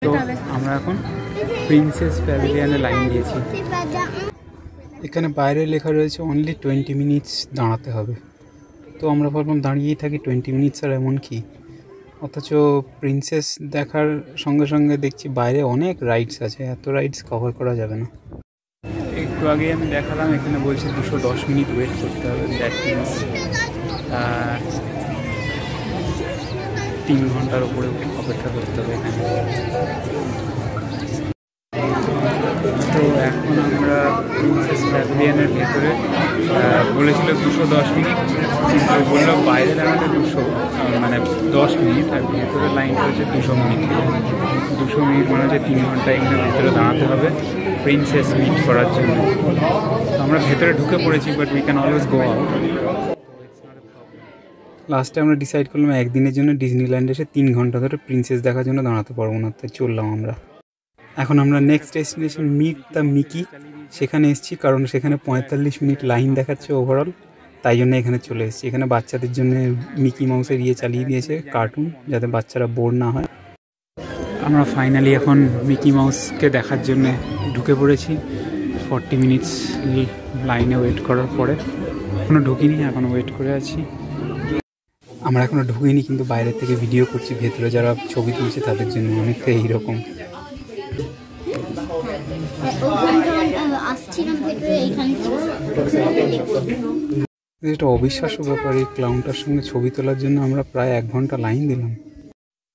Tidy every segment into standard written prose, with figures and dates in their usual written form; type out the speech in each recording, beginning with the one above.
তো আমরা এখন প্রিন্সেস প্যাভিলিয়নে লাইন দিয়েছি। এখানে বাইরে লেখা রয়েছে অনলি 20 মিনিটস দাঁড়াতে হবে। তো আমরা ভাবলাম দাঁড়িয়েই থাকি 20 মিনিটস, আর এমন কি, অথচ প্রিন্সেস দেখার সঙ্গে সঙ্গে দেখছি বাইরে অনেক রাইডস আছে, এত রাইডস কভার করা যাবে না। একটু আগে আমি দেখালাম এখানে বলছে 210 মিনিট ওয়েট করতে হবে, দ্যাট মিনস 3 ঘন্টার উপরে অপেক্ষা করতে হবে এখানে। তো এখন আমরা প্রিন্সেস প্যাভিলিয়নের ভেতরে বলেছিল 210 মিনিট, কিন্তু বললো বাইরে দাঁড়াতে 10 মিনিট, আর ভেতরে লাইনটা হচ্ছে 200 মিনিট। 200 মিনিট মানে হচ্ছে 3 ঘন্টা এখানে ভেতরে দাঁড়াতে হবে প্রিন্সেস মিট করার জন্য। আমরা ভেতরে ঢুকে পড়েছি, but we can always go out. লাস্টে আমরা ডিসাইড করলাম একদিনের জন্য ডিজনিল্যান্ডে এসে 3 ঘন্টা ধরে প্রিন্সেস দেখার জন্য দাঁড়াতে পারবো না, তাই চললাম আমরা। এখন আমরা next destination meet the Mickey সেখানে এসেছি, কারণ সেখানে 45 মিনিট লাইন দেখাচ্ছে ওভারঅল, তাই জন্য এখানে চলে এসেছি। এখানে বাচ্চাদের জন্য মিকি মাউসের চালিয়ে দিয়েছে কার্টুন, যাতে বাচ্চারা বোর না হয়। আমরা ফাইনালি এখন মিকি মাউসকে দেখার জন্য ঢুকে পড়েছি 40 মিনিটস লাইনে ওয়েট করার পরে। এখনও ঢুকিনি, এখনও ওয়েট করে আছি। আমরা এখনও ঢুকিনি, কিন্তু বাইরের থেকে ভিডিও করছি ভেতরে যারা ছবি তুলছে তাদের জন্য, অনেকটা এইরকম। এটা অবিশ্বাস্য ব্যাপার, এই ক্লাউনটার সঙ্গে ছবি তোলার জন্য আমরা প্রায় 1 ঘন্টা লাইন দিলাম।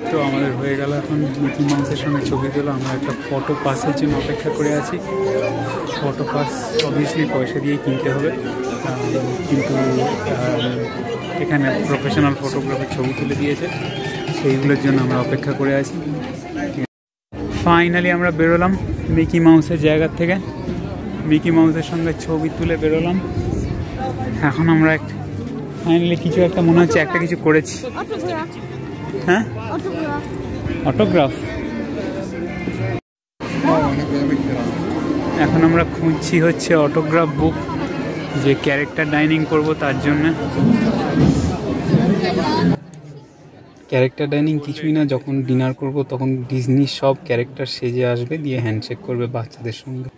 তো আমাদের হয়ে গেল এখন মিকি মাউসের সঙ্গে ছবি তোলা। আমরা একটা ফটো পাসের জন্য অপেক্ষা করে আছি। ফটো পাস অবভিয়াসলি পয়সা দিয়ে কিনতে হবে, কিন্তু এখানে প্রফেশনাল ফটোগ্রাফার ছবি তুলে দিয়েছে, সেইগুলোর জন্য আমরা অপেক্ষা করে আছি। ফাইনালি আমরা বেরোলাম মিকি মাউসের জায়গা থেকে, মিকি মাউসের সঙ্গে ছবি তুলে বেরোলাম। এখন আমরা ফাইনালি কিছু একটা মনে হচ্ছে একটা কিছু করেছি। হ্যাঁ, অটোগ্রাফ। এখন আমরা খুঁজছি হচ্ছে অটোগ্রাফ বুক, যে ক্যারেক্টার ডাইনিং করব তার জন্য। ক্যারেক্টার ডাইনিং কিছুই না, যখন ডিনার করব তখন ডিজনি সব ক্যারেক্টার সেজে আসবে, দিয়ে হ্যান্ডশেক করবে বাচ্চাদের সঙ্গে।